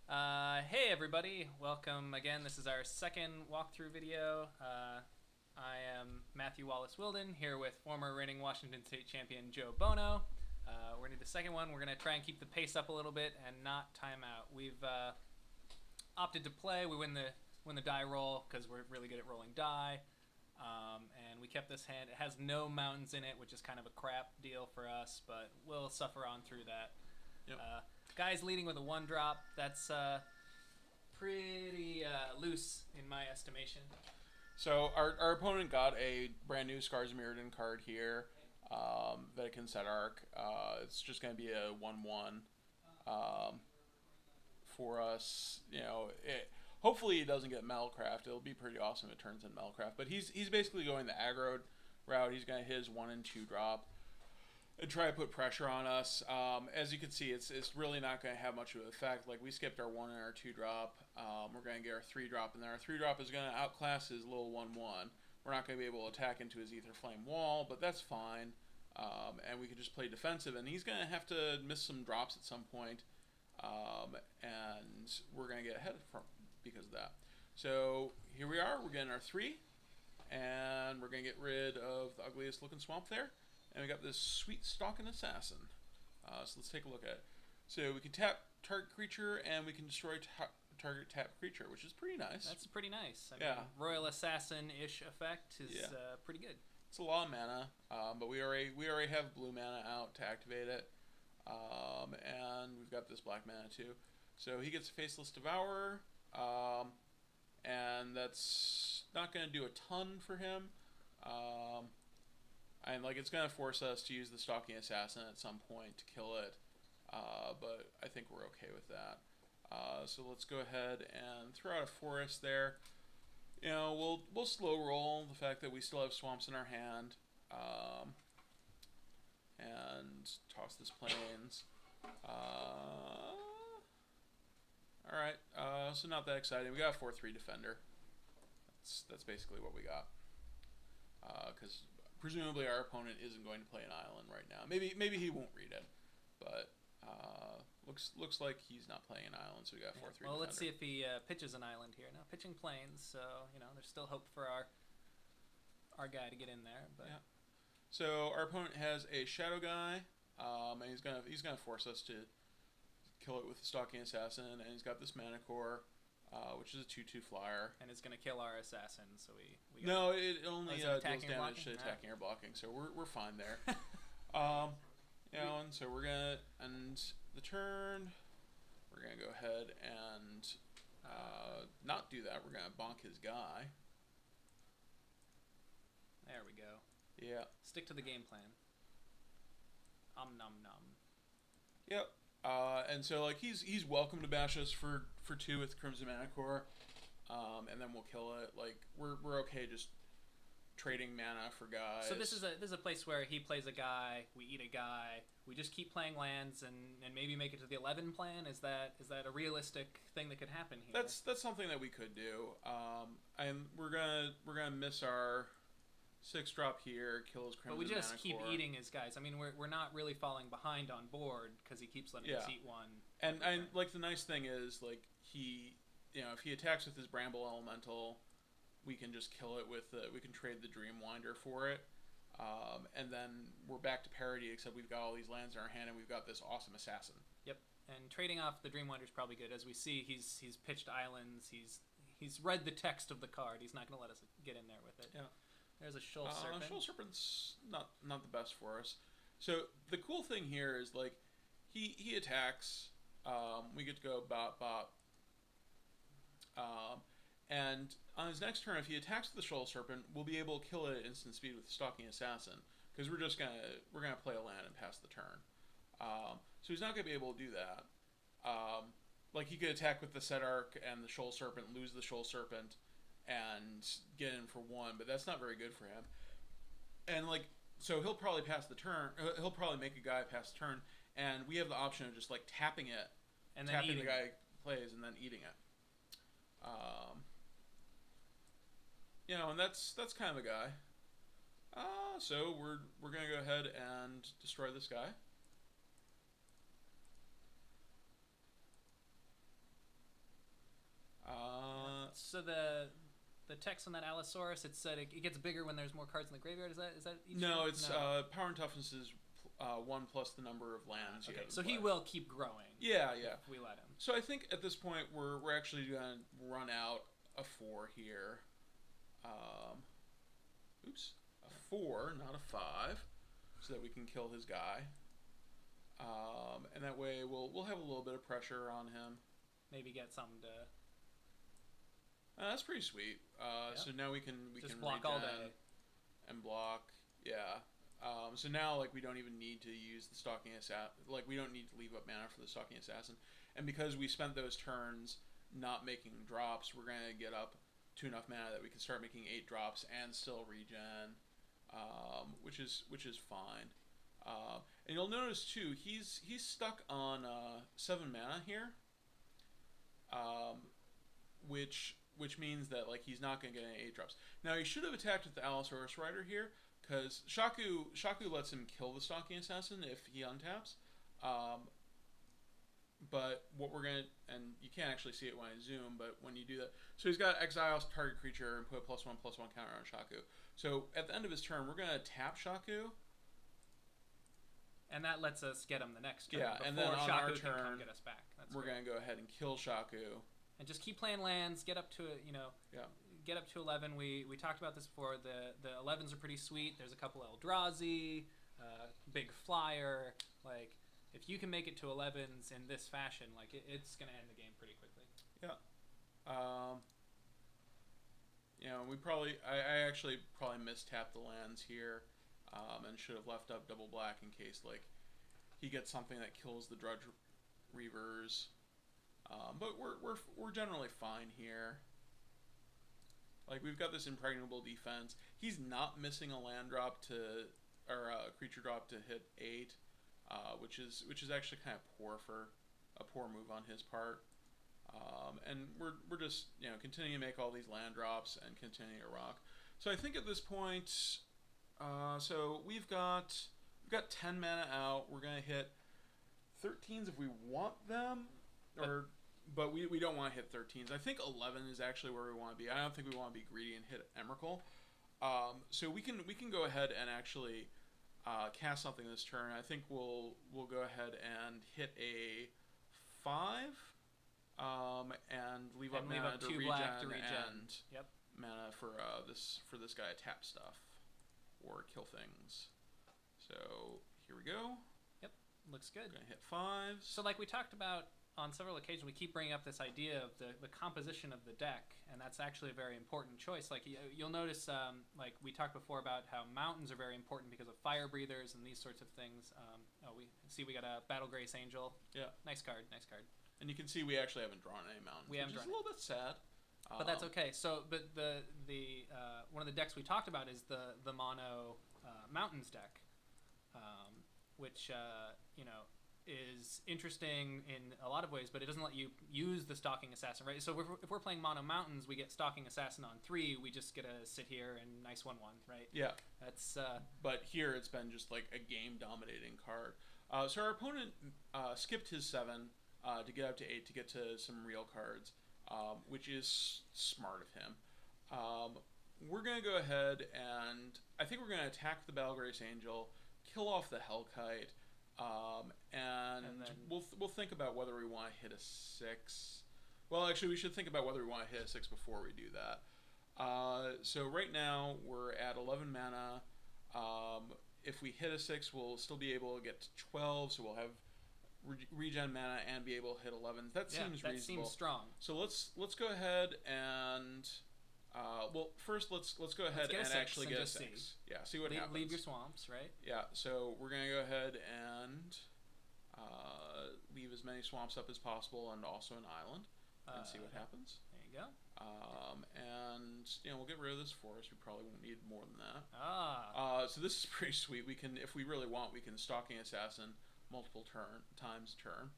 Hey everybody, welcome again. This is our second walkthrough video. I am Matthew Wallace-Wilden here with former reigning Washington State champion Joe Bono. We're going to do the second one. We're going to try and keep the pace up a little bit and not time out. We've opted to play. We win the die roll because we're really good at rolling die. And we kept this hand. It has no mountains in it, which is kind of a crap deal for us, but we'll suffer on through that. Yep. Guy's leading with a 1-drop. That's pretty loose in my estimation. So our opponent got a brand new Scars Mirrodin card here that it can set arc. It's just going to be a 1/1 for us. You know, hopefully he doesn't get Metalcraft. It'll be pretty awesome if it turns in Metalcraft. But he's basically going the aggro route. He's going to hit his 1 and 2 drop and try to put pressure on us. As you can see, it's really not going to have much of an effect. Like, we skipped our 1 and our 2 drop. We're going to get our 3 drop, and then our 3 drop is going to outclass his little 1/1. We're not going to be able to attack into his Ether Flame wall, but that's fine. And we can just play defensive, and he's going to have to miss some drops at some point, and we're going to get ahead because of that. So here we are. We're getting our 3, and we're going to get rid of the ugliest looking swamp there. And we got this sweet Stalking Assassin. So let's take a look at it. So we can tap target creature, and we can destroy target tap creature, which is pretty nice. That's pretty nice. I mean, Royal Assassin-ish effect is pretty good. It's a lot of mana, but we already have blue mana out to activate it, and we've got this black mana too. So he gets a Faceless Devourer, and that's not going to do a ton for him. And like, it's going to force us to use the Stalking Assassin at some point to kill it, but I think we're okay with that. So let's go ahead and throw out a forest there. You know, we'll slow roll the fact that we still have swamps in our hand, and toss this plains. All right, so not that exciting. We got a 4/3 defender. That's basically what we got. Because presumably our opponent isn't going to play an island right now. Maybe he won't read it, but looks like he's not playing an island, so we got 4/3 Well, defender. let's see if he pitches an island here. No, pitching plains, so you know there's still hope for our guy to get in there. But yeah. So our opponent has a Shadow Guy, and he's gonna force us to kill it with the Stalking Assassin, and he's got this Mana Core, which is a 2/2 flyer. And it's going to kill our assassin, so we no, it only deals damage to blocking? attacking or blocking, so we're fine there. You know, and so we're gonna end the turn. We're gonna go ahead and not do that. We're gonna bonk his guy. There we go. Yeah. Stick to the game plan. Nom nom. Yep. And so like he's welcome to bash us for 2 with Crimson Mana Core, and then we'll kill it. Like we're okay just trading mana for guys. So this is a place where he plays a guy, we eat a guy, we just keep playing lands and maybe make it to the 11 plan. Is that a realistic thing that could happen here? That's something that we could do. And we're gonna miss our 6-drop here, kill his Crimson Mana Core. But we just keep eating his guys. I mean, we're not really falling behind on board because he keeps letting us eat one. And like the nice thing is like if he attacks with his Bramble Elemental, we can just kill it with we can trade the Dreamwinder for it, and then we're back to parity. Except we've got all these lands in our hand, and we've got this awesome assassin. Yep. And trading off the Dreamwinder is probably good. As we see, he's pitched islands. He's read the text of the card. He's not going to let us get in there with it. Yeah. There's a Shoal Serpent. Shoal Serpent's not the best for us. So the cool thing here is like he attacks. We get to go bop bop. And on his next turn, if he attacks with the Shoal Serpent, we'll be able to kill it at instant speed with the Stalking Assassin, because we're gonna play a land and pass the turn. So he's not gonna be able to do that. Like he could attack with the Set Arc and the Shoal Serpent, lose the Shoal Serpent, and get in for 1, but that's not very good for him. And like, so he'll probably pass the turn. He'll probably make a guy pass the turn, and we have the option of just like tapping it, and then tapping the guy plays, and then eating it. You know, and that's kind of a guy. So we're gonna go ahead and destroy this guy. So the text on that Allosaurus, it said it gets bigger when there's more cards in the graveyard. Is that each No, turn? it's power and toughness is 1 plus the number of lands. You Okay, have to so he play. will keep growing. Yeah. If we let him. So I think at this point we're actually gonna run out a 4 here. A 4, not a 5, so that we can kill his guy. And that way we'll have a little bit of pressure on him. Maybe get something to. That's pretty sweet. So now we can Just block all regen day. and block. Yeah. So now we don't even need to use the Stalking Assassin. We don't need to leave up mana for the Stalking Assassin. And because we spent those turns not making drops, we're gonna get up to enough mana that we can start making 8 drops and still regen, which is fine. And you'll notice too, he's stuck on 7 mana here, which means that he's not gonna get any 8 drops. Now he should have attacked with the Allosaurus Rider here, because Shaku lets him kill the Stalking Assassin if he untaps. But what we're gonna, and you can't actually see it when I zoom, but when you do that, so he's got exile target creature and put +1/+1 counter on Shaku. So at the end of his turn, we're gonna tap Shaku. And that lets us get him the next turn. Yeah, and then on Shaku our can come turn, get us back. we're gonna go ahead and kill Shaku. And just keep playing lands. Get up to get up to 11. We talked about this before. The 11s are pretty sweet. There's a couple Eldrazi, big flyer. If you can make it to 11s in this fashion, it's gonna end the game pretty quickly. Yeah. I actually probably mistapped the lands here, and should have left up double black in case he gets something that kills the Drudge Reavers. But we're generally fine here. We've got this impregnable defense. He's not missing a land drop or a creature drop to hit 8, which is actually kind of poor for a poor move on his part. And we're just continuing to make all these land drops and continue to rock. So I think at this point, so we've got 10 mana out. We're gonna hit 13s if we want them, but we don't want to hit 13s. I think 11 is actually where we want to be. I don't think we want to be greedy and hit Emrakul. So we can go ahead and actually cast something this turn. I think we'll go ahead and hit a 5, and leave up mana to regen and mana for this guy to tap stuff or kill things. So here we go. Yep, looks good. Gonna hit 5s. So we talked about on several occasions, we keep bringing up this idea of the composition of the deck, and that's actually a very important choice. You'll notice, we talked before about how mountains are very important because of fire breathers and these sorts of things. We got a Battle Grace Angel. Yeah. Nice card. And you can see we actually haven't drawn any mountains. We haven't which is drawn a little bit sad. But that's okay. So, but the one of the decks we talked about is the mono mountains deck, which is interesting in a lot of ways, but it doesn't let you use the Stalking Assassin, right? So if we're playing mono mountains, we get Stalking Assassin on 3. We just get to sit here and nice 1/1, right? Yeah. That's. But here it's been just a game dominating card. So our opponent skipped his 7 to get up to 8 to get to some real cards, which is smart of him. We're gonna go ahead and I think we're gonna attack the Battle Grace Angel, kill off the Hellkite. And then we'll think about whether we want to hit a 6. Well, actually, we should think about whether we want to hit a 6 before we do that. So right now we're at 11 mana. If we hit a 6, we'll still be able to get to 12. So we'll have regen mana and be able to hit 11. That seems reasonable. That seems strong. So let's go ahead and. First let's go ahead and actually get a 6. See. Yeah, see what happens. Leave your swamps, right? Yeah, so we're gonna go ahead and leave as many swamps up as possible, and also an island, and see what happens. There you go. And we'll get rid of this forest. We probably won't need more than that. So this is pretty sweet. We can, if we really want, we can Stalking Assassin multiple times a turn.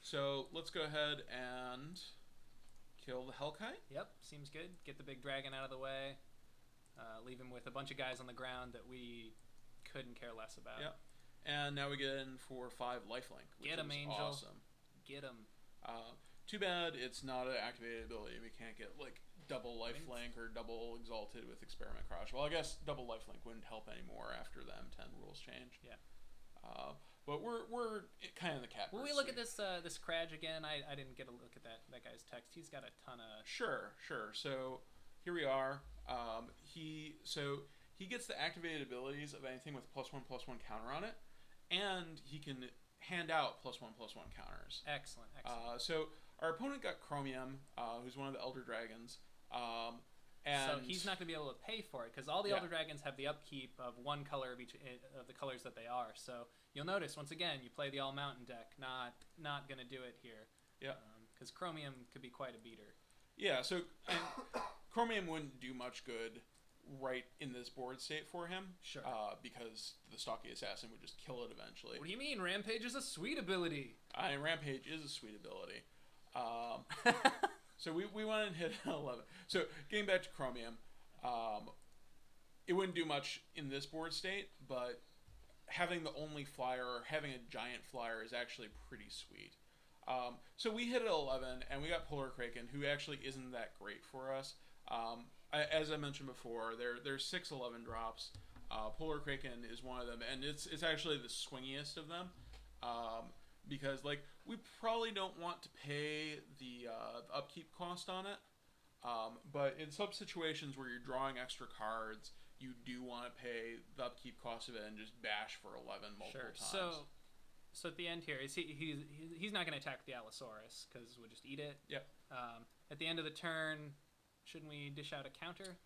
So let's go ahead and kill the Hellkite. Yep, seems good. Get the big dragon out of the way. Leave him with a bunch of guys on the ground that we couldn't care less about. Yep. And now we get in for 5 lifelink, which Get him, is Angel. awesome. Get him. Too bad it's not an activated ability. We can't get like double lifelink or double exalted with experiment crash. Well, I guess double lifelink wouldn't help anymore after the M10 rules change. Yeah. But we're kind of in the cat. Will we look at this this Kraj again? I didn't get a look at that guy's text. He's got a ton of. Sure. So here we are. He gets the activated abilities of anything with +1/+1 counter on it, and he can hand out +1/+1 counters. Excellent. So our opponent got Chromium, who's one of the Elder Dragons. And so he's not going to be able to pay for it because all the Elder Dragons have the upkeep of one color of each of the colors that they are. So you'll notice once again you play the all mountain deck. Not going to do it here. Yeah. Because Chromium could be quite a beater. Yeah. So Chromium wouldn't do much good right in this board state for him. Sure. Because the Stocky Assassin would just kill it eventually. What do you mean? Rampage is a sweet ability. Rampage is a sweet ability. So we went and hit 11. So getting back to Chromium, it wouldn't do much in this board state, but having the only flyer or having a giant flyer is actually pretty sweet. So we hit at 11, and we got Polar Kraken, who actually isn't that great for us. As I mentioned before, there's 6/11 drops. Polar Kraken is one of them, and it's actually the swingiest of them. Because like we probably don't want to pay the upkeep cost on it, but in some situations where you're drawing extra cards, you do want to pay the upkeep cost of it and just bash for 11 multiple times. So at the end here, he's not going to attack the Allosaurus because we'll just eat it. Yep. At the end of the turn, shouldn't we dish out a counter?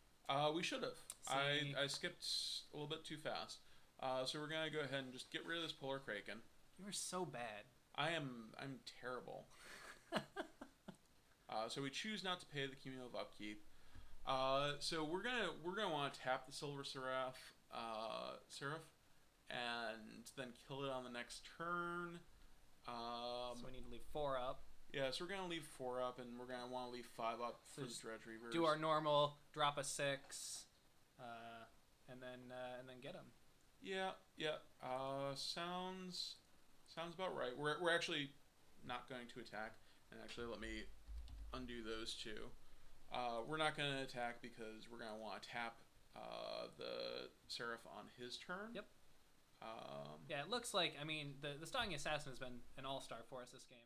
We should have. I skipped a little bit too fast. So we're gonna go ahead and just get rid of this Polar Kraken. You are so bad. I'm terrible. So we choose not to pay the cumulative upkeep. So we're gonna want to tap the Silver Seraph, and then kill it on the next turn. So we need to leave 4 up. Yeah, so we're gonna leave 4 up, and we're gonna want to leave 5 up for the Dredge Reavers. Do our normal, drop a 6, and then get them. Yeah. Sounds about right. We're actually not going to attack, and actually let me undo those two. We're not going to attack because we're going to want to tap the Seraph on his turn. Yep. Yeah, it looks like, I mean, the Stalking Assassin has been an all-star for us this game.